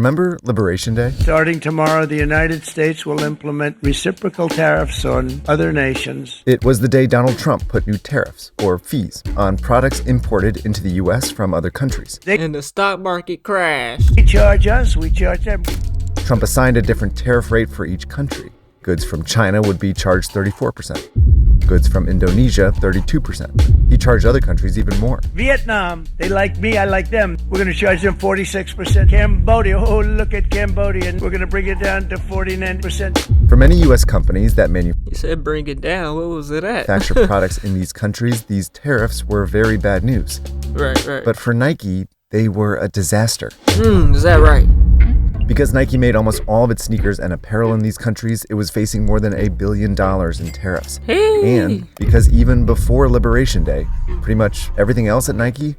Remember Liberation Day? Starting tomorrow, the United States will implement reciprocal tariffs on other nations. It was the day Donald Trump put new tariffs, or fees, on products imported into the U.S. from other countries. And the stock market crashed. They charge us, we charge them. Trump assigned a different tariff rate for each country. Goods from China would be charged 34%. Goods from Indonesia, 32%. He charged other countries even more. Vietnam, they like me, I like them. We're going to charge them 46%. Cambodia, oh, look at Cambodia. We're going to bring it down to 49%. For many U.S. companies that You said bring it down. What was it at? manufacture products in these countries, these tariffs were very bad news. Right. But for Nike, they were a disaster. Is that right? Because Nike made almost all of its sneakers and apparel in these countries, it was facing more than $1 billion in tariffs. Hey. And because even before Liberation Day, pretty much everything else at Nike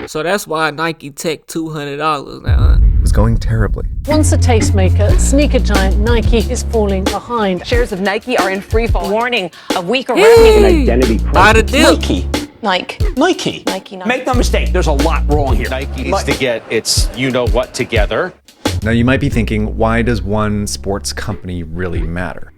So that's why Nike Tech $200 now, huh? was going terribly. Once a tastemaker, sneaker giant Nike is falling behind. Shares of Nike are in free fall. Warning of weaker Hey. revenue. Identity Buy the deal. Nike. Nike. Nike. Make no mistake, there's a lot wrong here. Nike needs to get its you-know-what together. Now you might be thinking, why does one sports company really matter?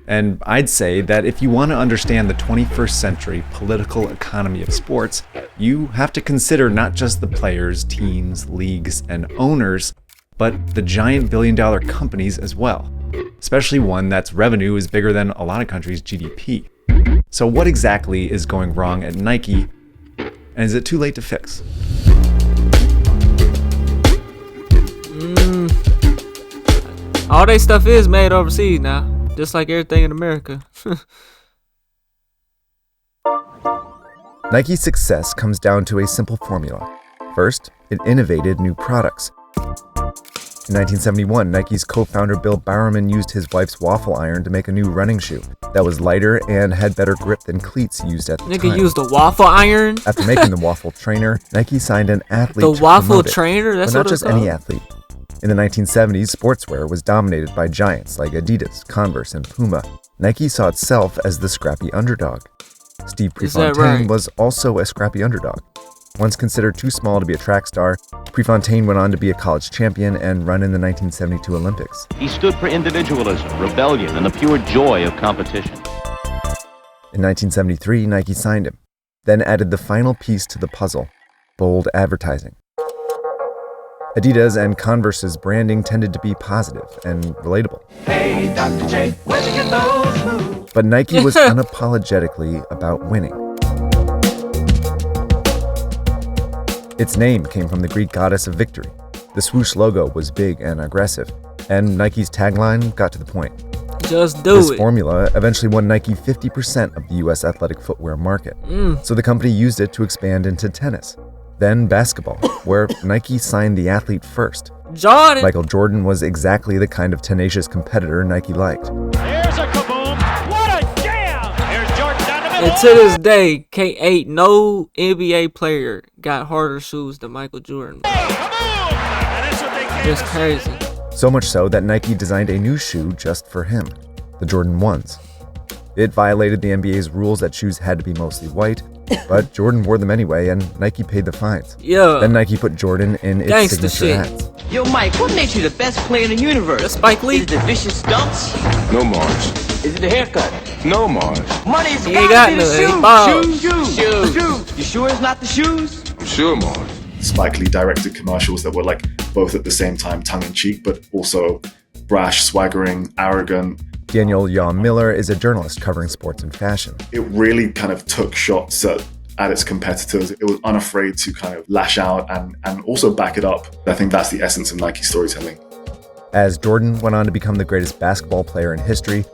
And I'd say that if you want to understand the 21st century political economy of sports, you have to consider not just the players, teams, leagues, and owners, but the giant billion-dollar companies as well, especially one that's revenue is bigger than a lot of countries' GDP. So what exactly is going wrong at Nike, and is it too late to fix? All their stuff is made overseas now, just like everything in America. Nike's success comes down to a simple formula. First, it innovated new products. In 1971, Nike's co-founder Bill Bowerman used his wife's waffle iron to make a new running shoe that was lighter and had better grip than cleats used at the Nigga time. used the waffle iron. After making the waffle trainer, Nike signed an athlete The to waffle promote it. trainer. That's But not what it's just any called. athlete. In the 1970s, sportswear was dominated by giants like Adidas, Converse, and Puma. Nike saw itself as the scrappy underdog. Steve Is that Prefontaine right? was also a scrappy underdog. Once considered too small to be a track star, Prefontaine went on to be a college champion and run in the 1972 Olympics. He stood for individualism, rebellion, and the pure joy of competition. In 1973, Nike signed him, then added the final piece to the puzzle, bold advertising. Adidas and Converse's branding tended to be positive and relatable. Hey, Dr. J, where'd you get those moves? But Nike was unapologetically about winning. Its name came from the Greek goddess of victory. The swoosh logo was big and aggressive, and Nike's tagline got to the point. Just do This it. formula eventually won Nike 50% of the US athletic footwear market. So the company used it to expand into tennis, then basketball, where Nike signed the athlete first. Jordan. Michael Jordan was exactly the kind of tenacious competitor Nike liked. There's a kaboom. What a jam! Here's Jordan down the middle. And to this day, ain't no NBA player got harder shoes than Michael Jordan. Kaboom! And that's what they gave It's us. crazy. So much so that Nike designed a new shoe just for him, the Jordan 1s. It violated the NBA's rules that shoes had to be mostly white, but Jordan wore them anyway, and Nike paid the fines. Yeah. Then Nike put Jordan in its Gangsta signature shit. hats. Yo, Mike, what makes you the best player in the universe? That's Spike Lee. Is it the vicious dunks? No Mars. Is it the haircut? No Mars. Money's He ain't gotta got be the none. He shoes. bald. Shoes. You sure it's not the shoes? I'm sure Mars. Spike Lee directed commercials that were like both at the same time tongue-in-cheek, but also brash, swaggering, arrogant. Daniel Yaw Miller is a journalist covering sports and fashion. It really kind of took shots at its competitors. It was unafraid to kind of lash out and also back it up. I think that's the essence of Nike storytelling. As Jordan went on to become the greatest basketball player in history,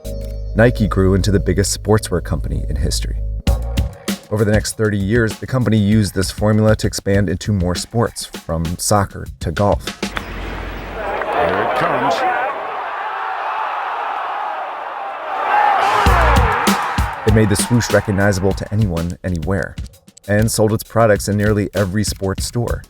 Nike grew into the biggest sportswear company in history. Over the next 30 years, the company used this formula to expand into more sports, from soccer to golf. Here it comes. It made the swoosh recognizable to anyone, anywhere, and sold its products in nearly every sports store.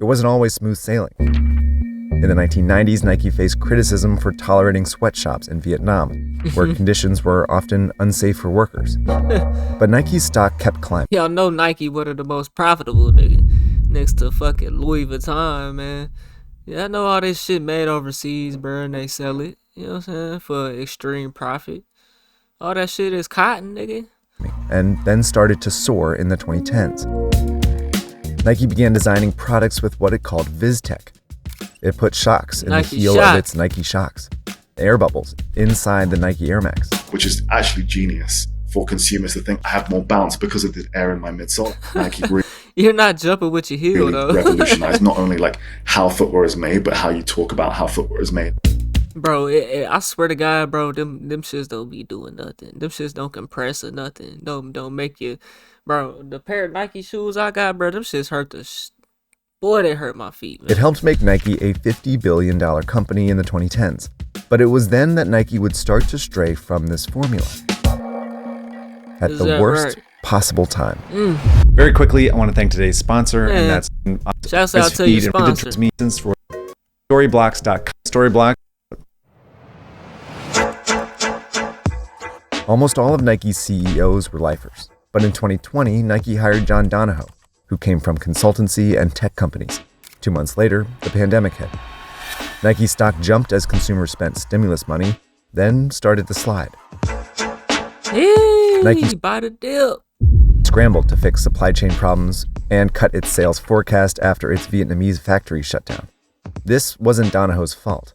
It wasn't always smooth sailing. In the 1990s, Nike faced criticism for tolerating sweatshops in Vietnam, where conditions were often unsafe for workers. But Nike's stock kept climbing. Y'all know Nike one of the most profitable, nigga. Next to fucking Louis Vuitton, man. Yeah, I know all this shit made overseas, bro, and they sell it. You know what I'm saying? For extreme profit. All that shit is cotton, nigga. And then started to soar in the 2010s. Nike began designing products with what it called VizTech. It put shocks in Nike the heel Shock. of its Nike Shocks, air bubbles inside the Nike Air Max. Which is actually genius for consumers to think I have more bounce because of the air in my midsole. Nike really You're not jumping with your heel, though. revolutionized not only like how footwear is made, but how you talk about how footwear is made. Bro, I swear to God, bro, them shits don't be doing nothing. Them shits don't compress or nothing. Don't make you, bro. The pair of Nike shoes I got, bro, them shits hurt boy, they hurt my feet, man. It helped make Nike a $50 billion company in the 2010s. But it was then that Nike would start to stray from this formula at Is the that worst right? possible time. Very quickly, I want to thank today's sponsor, Yeah. and that's Shouts out to your Feed and sponsor. Transmissions for Storyblocks.com. Storyblocks. Almost all of Nike's CEOs were lifers, but in 2020, Nike hired John Donahoe, who came from consultancy and tech companies. 2 months later, the pandemic hit. Nike stock jumped as consumers spent stimulus money, then started to slide. Hey, Nike's- buy the dip. Scrambled to fix supply chain problems and cut its sales forecast after its Vietnamese factory shut down. This wasn't Donahoe's fault,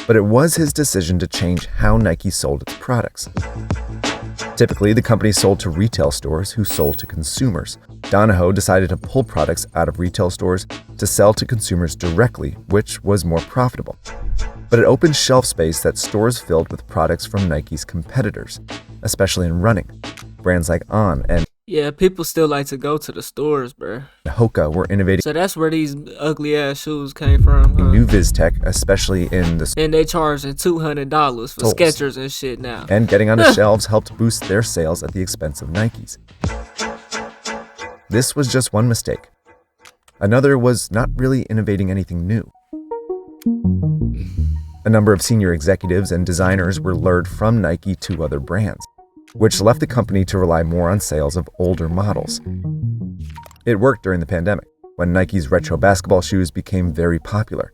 but it was his decision to change how Nike sold its products. Typically, the company sold to retail stores who sold to consumers. Donahoe decided to pull products out of retail stores to sell to consumers directly, which was more profitable. But it opened shelf space that stores filled with products from Nike's competitors, especially in running. Brands like On and Yeah, people still like to go to the stores, bro. Hoka were innovating So that's where these ugly ass shoes came from, huh? new VizTech, especially in the And they charging $200 for Soles. Skechers and shit now. and getting on the shelves helped boost their sales at the expense of Nike's. This was just one mistake. Another was not really innovating anything new. A number of senior executives and designers were lured from Nike to other brands, which left the company to rely more on sales of older models. It worked during the pandemic, when Nike's retro basketball shoes became very popular.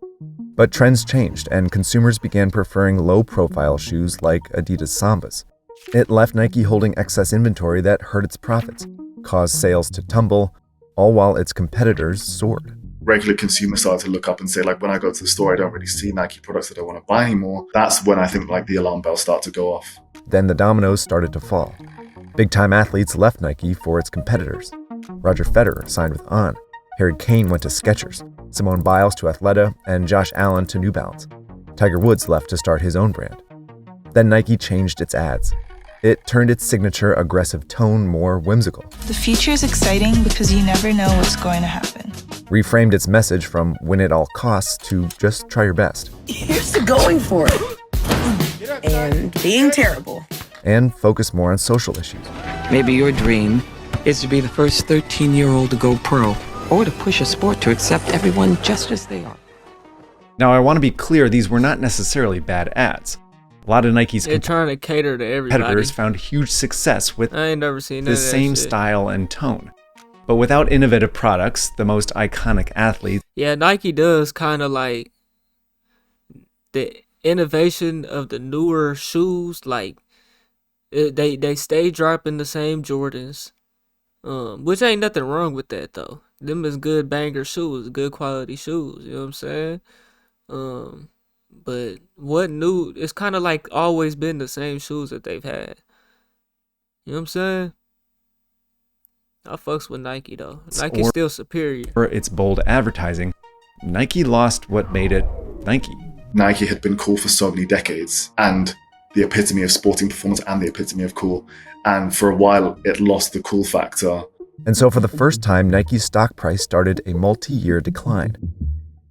But trends changed, and consumers began preferring low-profile shoes like Adidas Sambas. It left Nike holding excess inventory that hurt its profits, caused sales to tumble, all while its competitors soared. Regular consumers started to look up and say, like, when I go to the store, I don't really see Nike products that I want to buy anymore. That's when I think like the alarm bells start to go off. Then the dominoes started to fall. Big-time athletes left Nike for its competitors. Roger Federer signed with On. Harry Kane went to Skechers, Simone Biles to Athleta, and Josh Allen to New Balance. Tiger Woods left to start his own brand. Then Nike changed its ads. It turned its signature aggressive tone more whimsical, The future is exciting because you never know what's going to happen. reframed its message from win at all costs to just try your best, Here's to going for it and being terrible. and focused more on social issues. Maybe your dream is to be the first 13-year-old to go pro, or to push a sport to accept everyone just as they are. Now, I want to be clear, these were not necessarily bad ads. A lot of Nike's They're trying to cater to everybody. competitors found huge success with I ain't never seen the none of that same shit. style and tone. But without innovative products, the most iconic athletes, Yeah, Nike does kind of like the innovation of the newer shoes. Like they stay dropping the same Jordans, which ain't nothing wrong with that though. Them is good banger shoes, good quality shoes. You know what I'm saying? But what new? It's kind of like always been the same shoes that they've had. You know what I'm saying? I fucks with Nike though. Nike's still superior. for its bold advertising, Nike lost what made it Nike. Nike had been cool for so many decades and the epitome of sporting performance and the epitome of cool. And for a while, it lost the cool factor. And so for the first time, Nike's stock price started a multi-year decline.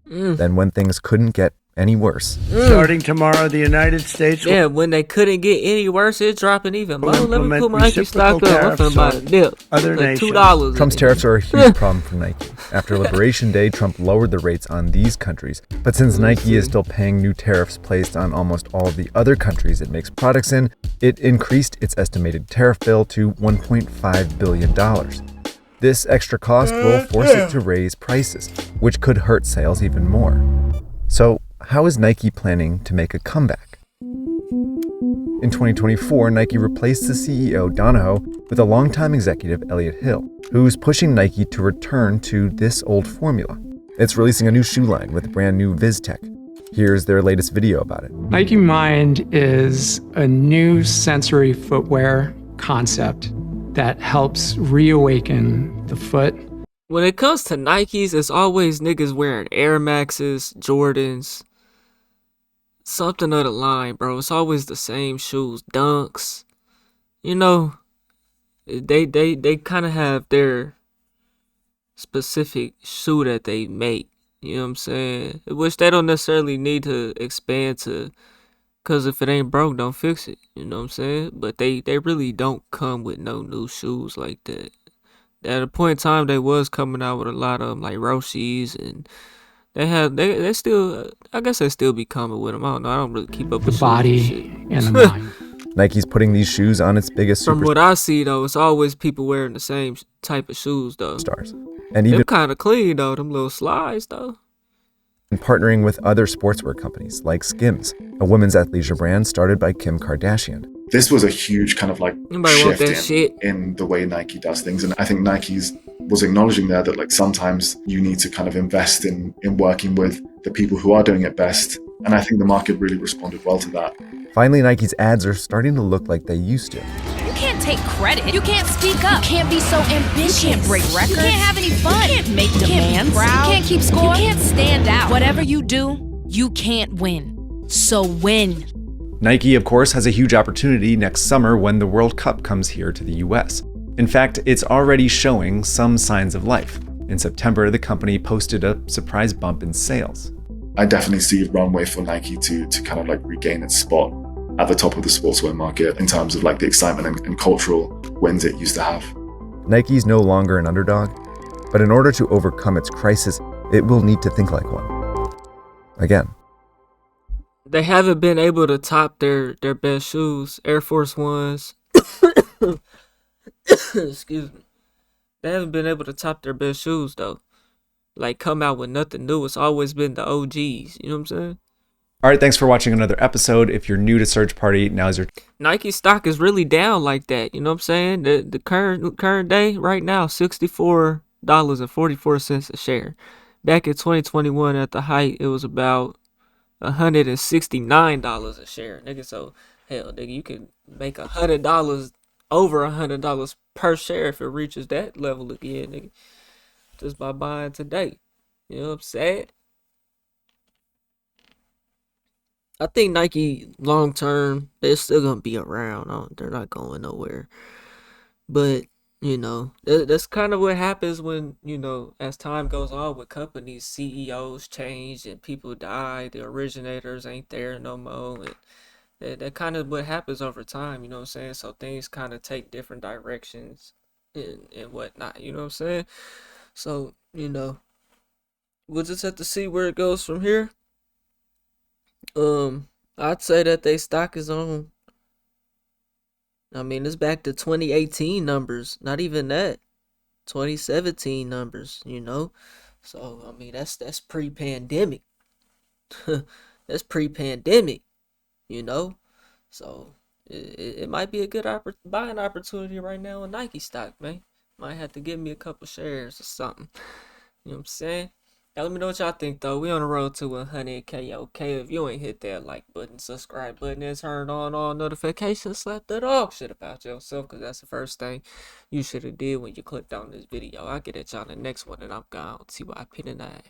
Then when things couldn't get any worse, Starting tomorrow, the United States will Yeah, when they couldn't get any worse, it's dropping even more. Let me implement put my Nike stock reciprocal up. I'm finna buy a tariffs dip. on other Like nations. $2. Trump's tariffs are a huge problem for Nike. After Liberation Day, Trump lowered the rates on these countries. But since Nike is still paying new tariffs placed on almost all of the other countries it makes products in, it increased its estimated tariff bill to $1.5 billion. This extra cost will force it to raise prices, which could hurt sales even more. So, how is Nike planning to make a comeback? In 2024, Nike replaced the CEO, Donahoe, with a longtime executive, Elliott Hill, who's pushing Nike to return to this old formula. It's releasing a new shoe line with brand new VizTech. Here's their latest video about it. Nike Mind is a new sensory footwear concept that helps reawaken the foot. When it comes to Nikes, it's always niggas wearing Air Maxes, Jordans, something of the line, bro. It's always the same shoes, Dunks. You know, they kind of have their specific shoe that they make. You know what I'm saying? Which they don't necessarily need to expand to, because if it ain't broke, don't fix it. You know what I'm saying? But they really don't come with no new shoes like that. At a point in time, they was coming out with a lot of them, like Roshis, and they still, I guess they still be coming with them. I don't know. I don't really keep up with the body and the mind. Nike's putting these shoes on its biggest From what I see, though, it's always people wearing the same type of shoes, though. Stars. And even them kind of clean, though, them little slides, though. And partnering with other sportswear companies like Skims, a women's athleisure brand started by Kim Kardashian. This was a huge kind of like shift in the way Nike does things. And I think Nike's was acknowledging there that like sometimes you need to kind of invest in working with the people who are doing it best. And I think the market really responded well to that. Finally, Nike's ads are starting to look like they used to. You can't take credit. You can't speak up. You can't be so ambitious. You can't break records. You can't have any fun. You can't make demands. You can't keep score. You can't stand out. Whatever you do, you can't win. So win. Nike, of course, has a huge opportunity next summer when the World Cup comes here to the US. In fact, it's already showing some signs of life. In September, the company posted a surprise bump in sales. I definitely see a runway for Nike to kind of like regain its spot at the top of the sportswear market in terms of like the excitement and cultural wins it used to have. Nike's no longer an underdog, but in order to overcome its crisis, it will need to think like one. Again. They haven't been able to top their best shoes, Air Force Ones. Excuse me. They haven't been able to top their best shoes, though. Like, come out with nothing new. It's always been the OGs. You know what I'm saying? All right, thanks for watching another episode. If you're new to Search Party, now's your... Nike stock is really down like that. You know what I'm saying? The current day, right now, $64.44 a share. Back in 2021, at the height, it was about $169 a share, nigga. So, hell, nigga, you can make $100, over $100 per share if it reaches that level again, nigga. Just by buying today. You know what I'm saying? I think Nike long term, they're still gonna be around. They're not going nowhere. But you know, that's kind of what happens when, you know, as time goes on with companies, CEOs change and people die. The originators ain't there no more, and that kind of what happens over time. You know what I'm saying? So things kind of take different directions and whatnot. You know what I'm saying? So, you know, we'll just have to see where it goes from here. I'd say that they stock is on. I mean, it's back to 2018 numbers. Not even that. 2017 numbers, you know? So, I mean, that's pre-pandemic. That's pre-pandemic, you know? So, it might be a good buying opportunity right now in Nike stock, man. Might have to give me a couple shares or something. You know what I'm saying? Now, let me know what y'all think, though. We on the road to 100K, okay? If you ain't hit that like button, subscribe button, and turn on all notifications, slap that dog shit about yourself, because that's the first thing you should have did when you clicked on this video. I'll get at y'all in the next one, and I'm gone. TYP tonight.